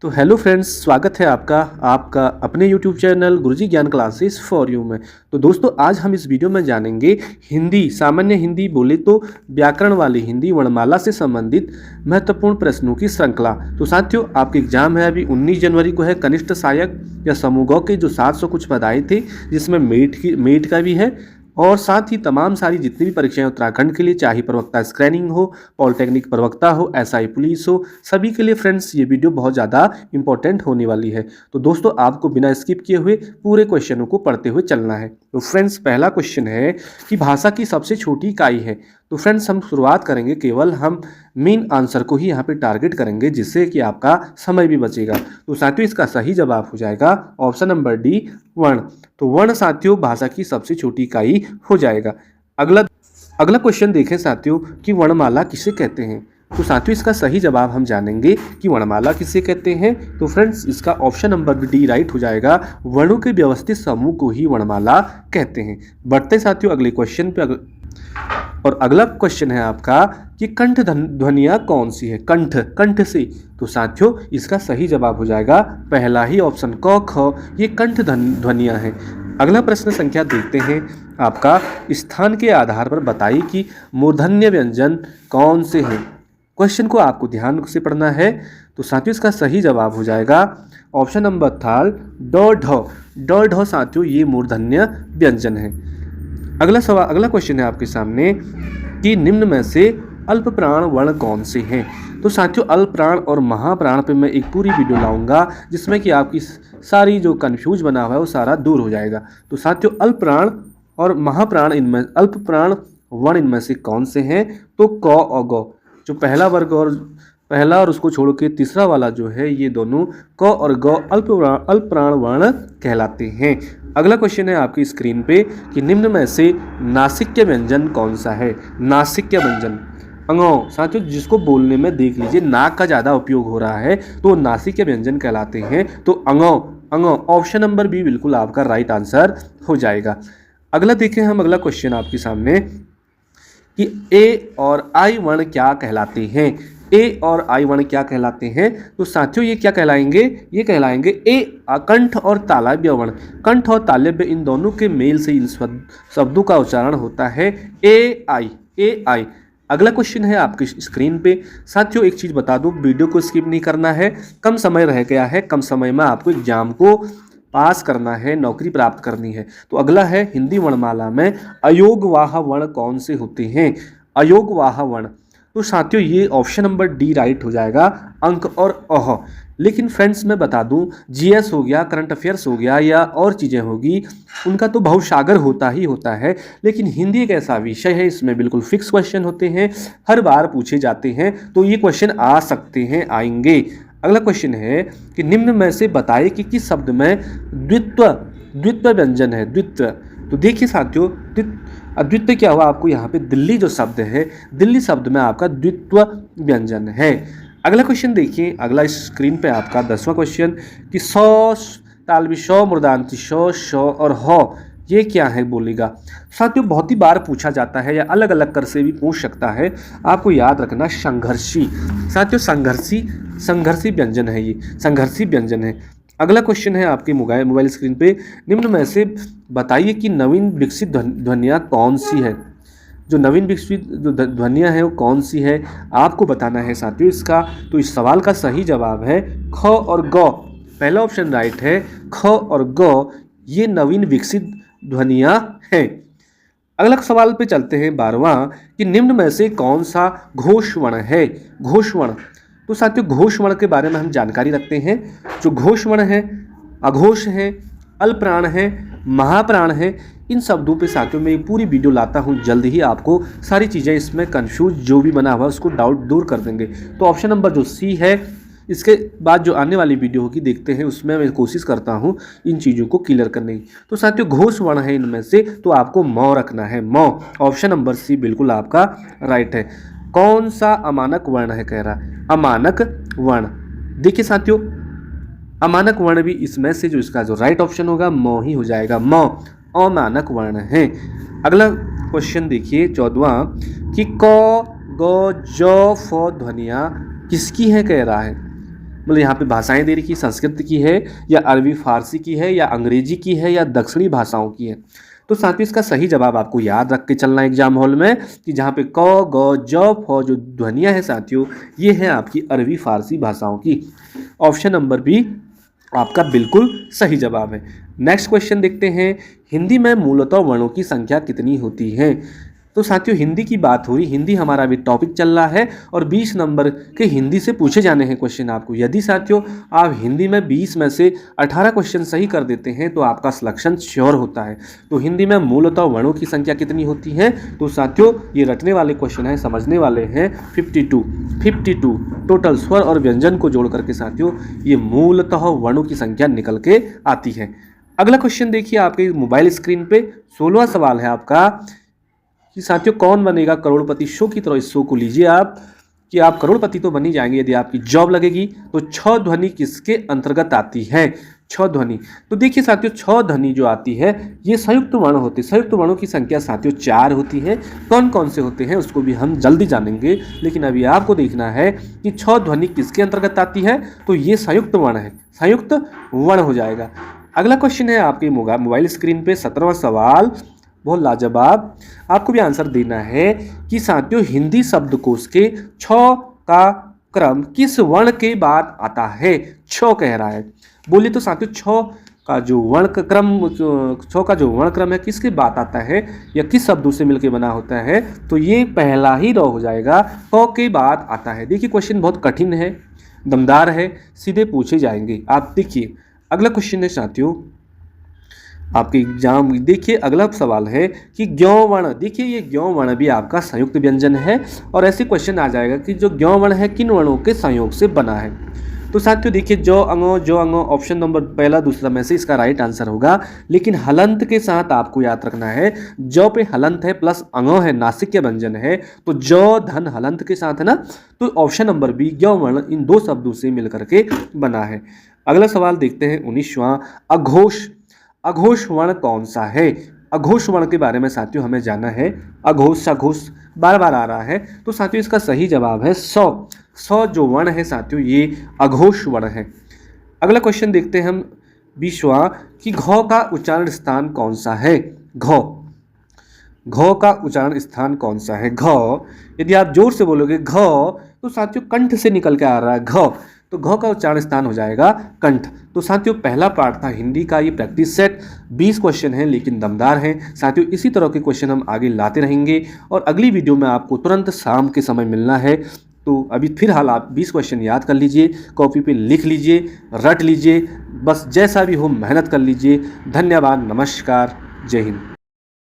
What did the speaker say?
तो hello friends, स्वागत है आपका आपका अपने यूट्यूब चैनल गुरुजी ज्ञान क्लासेस फॉर यू में। तो दोस्तों, आज हम इस वीडियो में जानेंगे हिंदी, सामान्य हिंदी बोले तो व्याकरण वाली हिंदी वर्णमाला से संबंधित महत्वपूर्ण प्रश्नों की श्रृंखला। तो साथियों, आपके एग्जाम है अभी 19 जनवरी को है कनिष्ठ सहायक या समूह के जो 700 कुछ पदाएँ थे, जिसमें मेट का भी है और साथ ही तमाम सारी जितनी भी परीक्षाएं उत्तराखंड के लिए, चाहे प्रवक्ता स्क्रैनिंग हो, पॉलिटेक्निक प्रवक्ता हो, एसआई पुलिस हो, सभी के लिए फ्रेंड्स ये वीडियो बहुत ज़्यादा इंपॉर्टेंट होने वाली है। तो दोस्तों, आपको बिना स्किप किए हुए पूरे क्वेश्चनों को पढ़ते हुए चलना है। तो फ्रेंड्स, पहला क्वेश्चन है कि भाषा की सबसे छोटी इकाई है। तो फ्रेंड्स, हम शुरुआत करेंगे, केवल हम मेन आंसर को ही यहाँ पे टारगेट करेंगे, जिससे कि आपका समय भी बचेगा। तो साथियों, इसका सही जवाब हो जाएगा ऑप्शन नंबर डी, वर्ण। तो वर्ण साथियों भाषा की सबसे छोटी इकाई हो जाएगा। अगला क्वेश्चन देखें साथियों कि वर्णमाला किसे कहते हैं। तो साथियों, इसका सही जवाब हम जानेंगे कि वर्णमाला किसे कहते हैं। तो फ्रेंड्स, इसका ऑप्शन नंबर डी राइट हो जाएगा। वर्णों के व्यवस्थित समूह को ही वर्णमाला कहते हैं। बढ़ते साथियों अगले क्वेश्चन पे। और अगला क्वेश्चन है आपका कि कंठ ध्वनियाँ कौन सी है। कंठ से। तो साथियों, इसका सही जवाब हो जाएगा पहला ही ऑप्शन क, ख, ये कंठ ध्वनियाँ हैं। अगला प्रश्न संख्या देखते हैं आपका, स्थान के आधार पर बताइए कि मूर्धन्य व्यंजन कौन से हैं। क्वेश्चन को आपको ध्यान से पढ़ना है। तो साथियों, इसका सही जवाब हो जाएगा ऑप्शन नंबर थर्ड, ड, ढ। ड, ढ साथियों ये मूर्धन्य व्यंजन है। अगला क्वेश्चन है आपके सामने कि निम्न में से अल्प प्राण वर्ण कौन से हैं। तो साथियों, अल्प प्राण और महाप्राण पे मैं एक पूरी वीडियो लाऊंगा, जिसमें कि आपकी सारी जो कंफ्यूज बना हुआ है वो सारा दूर हो जाएगा। तो साथियों, अल्प प्राण और महाप्राण इनमें, अल्प प्राण वर्ण इनमें से कौन से हैं। तो क और ग, जो पहला और उसको छोड़ के तीसरा वाला जो है, ये दोनों क और ग अल्प प्राण वर्ण कहलाते हैं। अगला क्वेश्चन है आपकी स्क्रीन पे कि निम्न में से नासिक्य व्यंजन कौन सा है। नासिक्य व्यंजन अंगों साथियों, जिसको बोलने में देख लीजिए नाक का ज़्यादा उपयोग हो रहा है, तो नासिक्य व्यंजन कहलाते हैं। तो अंगों ऑप्शन नंबर बी बिल्कुल आपका राइट आंसर हो जाएगा। अगला देखें हम, अगला क्वेश्चन आपके सामने कि ए और आई वर्ण क्या कहलाते हैं। ए और आई वर्ण क्या कहलाते हैं। तो साथियों, ये क्या कहलाएंगे, ये कहलाएंगे ए कंठ और तालव्य वर्ण। कंठ और तालव्य इन दोनों के मेल से इन शब्दों का उच्चारण होता है ए आई। अगला क्वेश्चन है आपकी स्क्रीन पे। साथियों, एक चीज़ बता दूं, वीडियो को स्किप नहीं करना है, कम समय रह गया है, कम समय में आपको एग्जाम को पास करना है, नौकरी प्राप्त करनी है। तो अगला है हिंदी वर्णमाला में अयोगवाह वर्ण कौन से होते हैं। अयोगवाह वर्ण। तो साथियों, ये ऑप्शन नंबर डी राइट हो जाएगा, अंक और अह। लेकिन फ्रेंड्स, मैं बता दूं, जीएस हो गया, करंट अफेयर्स हो गया या और चीज़ें होगी, उनका तो बहुसागर होता ही होता है। लेकिन हिंदी एक ऐसा विषय है, इसमें बिल्कुल फिक्स क्वेश्चन होते हैं, हर बार पूछे जाते हैं, तो ये क्वेश्चन आ सकते हैं, आएंगे। अगला क्वेश्चन है कि निम्न में से बताइए कि किस शब्द में द्वित्व व्यंजन है। द्वित्व। तो देखिए साथियों, अद्वितीय क्या हुआ, आपको यहाँ पे दिल्ली जो शब्द है, दिल्ली शब्द में आपका द्वित्व व्यंजन है। अगला क्वेश्चन देखिए, अगला स्क्रीन पे आपका 10वां क्वेश्चन कि सौ तालवी शौ, मूर्धांति शौ और ह ये क्या है बोलेगा। साथियों, बहुत ही बार पूछा जाता है या अलग अलग कर से भी पूछ सकता है, आपको याद रखना संघर्षी। साथियों, संघर्षी व्यंजन है, ये संघर्षी व्यंजन है। अगला क्वेश्चन है आपके मोबाइल स्क्रीन पे, निम्न में से बताइए कि नवीन विकसित ध्वनियाँ कौन सी है। जो नवीन विकसित जो ध्वनियाँ हैं वो कौन सी है, आपको बताना है साथियों इसका। तो इस सवाल का सही जवाब है ख और ग। पहला ऑप्शन राइट है, ख और ग ये नवीन विकसित ध्वनियाँ हैं। अगला सवाल पे चलते हैं 12वां कि निम्न में से कौन सा घोष वर्ण है। घोष वर्ण। तो साथियों, घोष वर्ण के बारे में हम जानकारी रखते हैं। जो घोष वर्ण है, अघोष है, अल्पप्राण है, महाप्राण है, इन शब्दों पे साथियों मैं एक पूरी वीडियो लाता हूँ, जल्द ही आपको सारी चीज़ें इसमें कंफ्यूज जो भी बना हुआ है उसको डाउट दूर कर देंगे। तो ऑप्शन नंबर जो सी है, इसके बाद जो आने वाली वीडियो होगी देखते हैं, उसमें मैं कोशिश करता हूँ इन चीज़ों को क्लियर करने की। तो साथियों, घोष वर्ण है इनमें से, तो आपको मौ रखना है, मौ। ऑप्शन नंबर सी बिल्कुल आपका राइट है। कौन सा अमानक वर्ण है कह रहा है, अमानक वर्ण। देखिए साथियों, अमानक वर्ण भी इसमें से जो इसका जो राइट ऑप्शन होगा मौ ही हो जाएगा, मौ अमानक वर्ण है। अगला क्वेश्चन देखिए 14वां कि क ग ज फ ध्वनियाँ किसकी है कह रहा है। मतलब यहाँ पे भाषाएं दे रखी, संस्कृत की है या अरबी फारसी की है या अंग्रेजी की है या दक्षिणी भाषाओं की है। तो साथियों इसका सही जवाब आपको याद रख के चलना एग्जाम हॉल में कि जहाँ पे क ग ज फ जो ध्वनियाँ हैं साथियों, ये हैं आपकी अरबी फारसी भाषाओं की। ऑप्शन नंबर बी आपका बिल्कुल सही जवाब है। नेक्स्ट क्वेश्चन देखते हैं, हिंदी में मूलतः वर्णों की संख्या कितनी होती है। तो साथियों हिंदी की बात हो रही, हिंदी हमारा अभी टॉपिक चल रहा है और 20 नंबर के हिंदी से पूछे जाने हैं क्वेश्चन आपको। यदि साथियों आप हिंदी में 20 में से 18 क्वेश्चन सही कर देते हैं तो आपका सिलेक्शन श्योर होता है। तो हिंदी में मूलतः वर्णों की संख्या कितनी होती है, तो साथियों ये रटने वाले क्वेश्चन हैं, समझने वाले हैं। 52 टोटल स्वर और व्यंजन को जोड़ करके साथियों ये मूलतः वर्णों की संख्या निकल के आती है। अगला क्वेश्चन देखिए आपके मोबाइल स्क्रीन पे, 16वां सवाल है आपका कि साथियों कौन बनेगा करोड़पति। शो की तरह इस शो को लीजिए आप कि आप करोड़पति तो बन ही जाएंगे यदि आपकी जॉब लगेगी। तो छ ध्वनि किसके अंतर्गत आती है, छ ध्वनि। तो देखिए साथियों छ ध्वनि जो आती है ये संयुक्त वर्ण होते हैं। संयुक्त वर्णों की संख्या साथियों 4 होती है। कौन कौन से होते हैं उसको भी हम जल्दी जानेंगे, लेकिन अभी आपको देखना है कि छ ध्वनि किसके अंतर्गत आती है। तो ये संयुक्त वर्ण है, संयुक्त वर्ण हो जाएगा। अगला क्वेश्चन है आपके मोबाइल स्क्रीन पे 17वां सवाल, बहुत लाजवाब। आपको भी आंसर देना है कि साथियों हिंदी शब्दकोश के छ का क्रम किस वर्ण के बाद आता है। छ कह रहा है, बोलिए तो साथियों छ का जो वर्ण क्रम है किसके बाद आता है या किस शब्दों से मिलकर बना होता है। तो ये पहला ही रॉ हो जाएगा, क के बाद आता है। देखिए क्वेश्चन बहुत कठिन है, दमदार है, सीधे पूछे जाएंगे। आप देखिए अगला क्वेश्चन है साथियों आपके एग्जाम, देखिए अगला सवाल है कि ज्ञ वर्ण। देखिए ये ज्ञ वर्ण भी आपका संयुक्त व्यंजन है और ऐसे क्वेश्चन आ जाएगा कि जो ज्ञ वर्ण है किन वर्णों के संयोग से बना है। तो साथियों देखिए जो अंगो ऑप्शन नंबर पहला दूसरा में से इसका राइट आंसर होगा। लेकिन हलंत के साथ आपको याद रखना है, जो पे हलंत है प्लस अंगो है, नासिक के व्यंजन है, तो जो धन हलंत के साथ है ना। तो ऑप्शन नंबर बी ज्ञ वर्ण इन दो शब्दों से मिलकर के बना है। अगला सवाल देखते हैं 19वां, अघोष। अघोष वर्ण कौन सा है। अघोष वर्ण के बारे में साथियों हमें जानना है। अघोष सघोष बार बार आ रहा है, तो साथियों इसका सही जवाब है सौ जो वर्ण है साथियों ये अघोष वर्ण है। अगला क्वेश्चन देखते हैं हम 20वां कि घ का उच्चारण स्थान कौन सा है। घ का उच्चारण स्थान कौन सा है। घ यदि आप जोर से बोलोगे घ तो साथियों कंठ से निकल के आ रहा है घ, तो घ का उच्चारण स्थान हो जाएगा कंठ। तो साथियों पहला पार्ट था हिंदी का ये प्रैक्टिस सेट। 20 क्वेश्चन हैं लेकिन दमदार हैं साथियों। इसी तरह के क्वेश्चन हम आगे लाते रहेंगे और अगली वीडियो में आपको तुरंत शाम के समय मिलना है। तो अभी फिलहाल आप 20 क्वेश्चन याद कर लीजिए, कॉपी पे लिख लीजिए, रट लीजिए, बस जैसा भी हो मेहनत कर लीजिए। धन्यवाद, नमस्कार, जय हिंद।